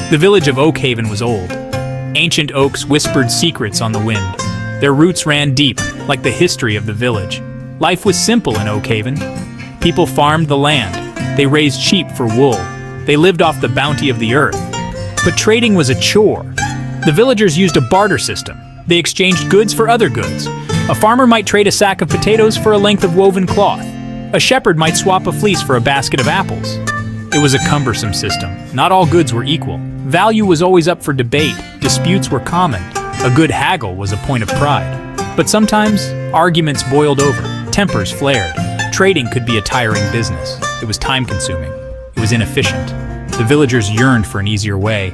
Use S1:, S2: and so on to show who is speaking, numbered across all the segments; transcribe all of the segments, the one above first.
S1: The village of Oakhaven was old. Ancient oaks whispered secrets on the wind. Their roots ran deep, like the history of the village. Life was simple in Oakhaven. People farmed the land. They raised sheep for wool. They lived off the bounty of the earth. But trading was a chore. The villagers used a barter system. They exchanged goods for other goods. A farmer might trade a sack of potatoes for a length of woven cloth. A shepherd might swap a fleece for a basket of apples. It was a cumbersome system. Not all goods were equal. Value was always up for debate. Disputes were common. A good haggle was a point of pride. But sometimes, arguments boiled over. Tempers flared. Trading could be a tiring business. It was time-consuming. It was inefficient. The villagers yearned for an easier way.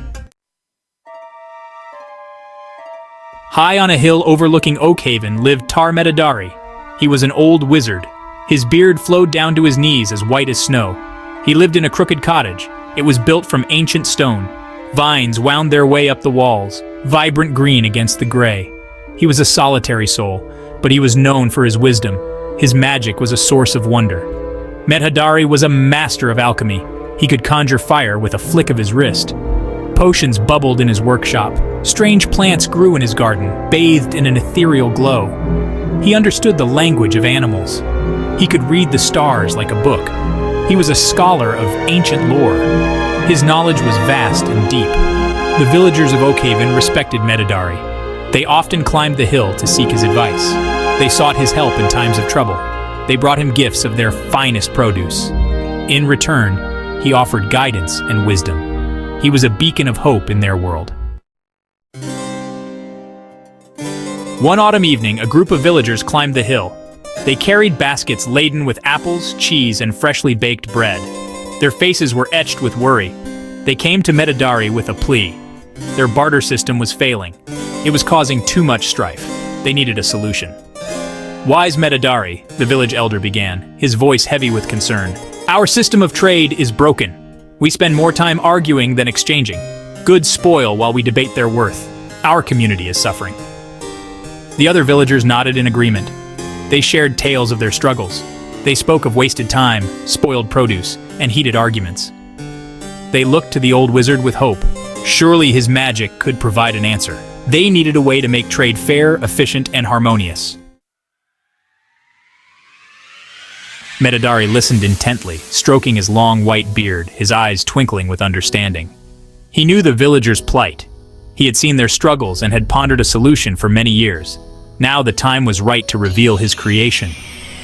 S1: High on a hill overlooking Oakhaven lived Medhadari. He was an old wizard. His beard flowed down to his knees as white as snow. He lived in a crooked cottage. It was built from ancient stone. Vines wound their way up the walls, vibrant green against the gray. He was a solitary soul, but he was known for his wisdom. His magic was a source of wonder. Medhadari was a master of alchemy. He could conjure fire with a flick of his wrist. Potions bubbled in his workshop. Strange plants grew in his garden, bathed in an ethereal glow. He understood the language of animals. He could read the stars like a book. He was a scholar of ancient lore. His knowledge was vast and deep. The villagers of Oakhaven respected Medhadari. They often climbed the hill to seek his advice. They sought his help in times of trouble. They brought him gifts of their finest produce. In return, he offered guidance and wisdom. He was a beacon of hope in their world. One autumn evening, a group of villagers climbed the hill. They carried baskets laden with apples, cheese, and freshly baked bread. Their faces were etched with worry. They came to Medhadari with a plea. Their barter system was failing. It was causing too much strife. They needed a solution. Wise Medhadari, the village elder began, his voice heavy with concern. Our system of trade is broken. We spend more time arguing than exchanging. Goods spoil while we debate their worth. Our community is suffering. The other villagers nodded in agreement. They shared tales of their struggles. They spoke of wasted time, spoiled produce, and heated arguments. They looked to the old wizard with hope. Surely his magic could provide an answer. They needed a way to make trade fair, efficient, and harmonious. Medhadari listened intently, stroking his long white beard, his eyes twinkling with understanding. He knew the villagers' plight. He had seen their struggles and had pondered a solution for many years. Now the time was right to reveal his creation.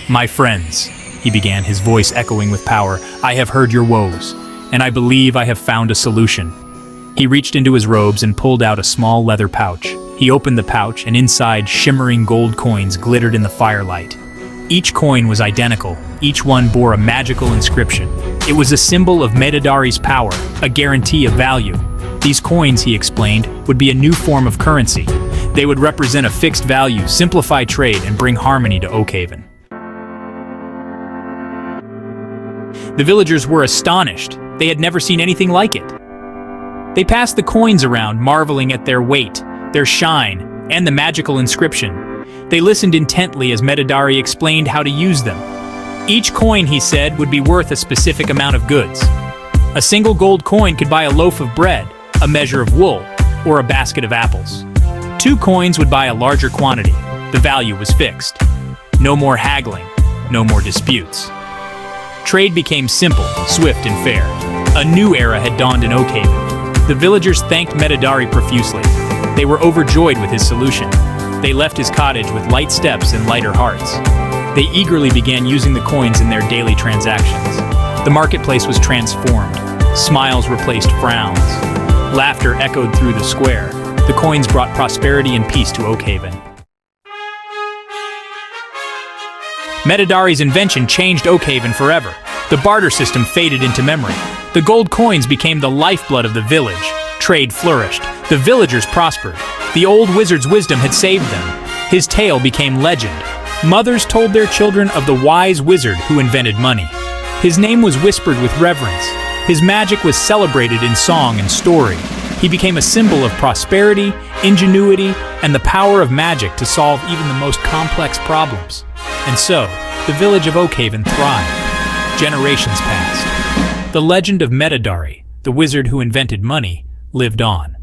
S1: My friends, he began, his voice echoing with power, I have heard your woes, and I believe I have found a solution. He reached into his robes and pulled out a small leather pouch. He opened the pouch, and inside shimmering gold coins glittered in the firelight. Each coin was identical. Each one bore a magical inscription. It was a symbol of Medhadari's power, a guarantee of value. These coins, he explained, would be a new form of currency. They would represent a fixed value, simplify trade, and bring harmony to Oakhaven. The villagers were astonished. They had never seen anything like it. They passed the coins around, marveling at their weight, their shine, and the magical inscription. They listened intently as Medhadari explained how to use them. Each coin, he said, would be worth a specific amount of goods. A single gold coin could buy a loaf of bread, a measure of wool, or a basket of apples. 2 coins would buy a larger quantity. The value was fixed. No more haggling, no more disputes. Trade became simple, swift, and fair. A new era had dawned in Oakhaven. The villagers thanked Medhadari profusely. They were overjoyed with his solution. They left his cottage with light steps and lighter hearts. They eagerly began using the coins in their daily transactions. The marketplace was transformed. Smiles replaced frowns. Laughter echoed through the square. The coins brought prosperity and peace to Oakhaven. Medhadari's invention changed Oakhaven forever. The barter system faded into memory. The gold coins became the lifeblood of the village. Trade flourished. The villagers prospered. The old wizard's wisdom had saved them. His tale became legend. Mothers told their children of the wise wizard who invented money. His name was whispered with reverence. His magic was celebrated in song and story. He became a symbol of prosperity, ingenuity, and the power of magic to solve even the most complex problems. And so, the village of Oakhaven thrived. Generations passed. The legend of Medhadari, the wizard who invented money, lived on.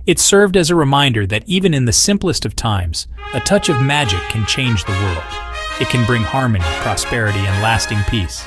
S1: It served as a reminder that even in the simplest of times, a touch of magic can change the world. It can bring harmony, prosperity, and lasting peace.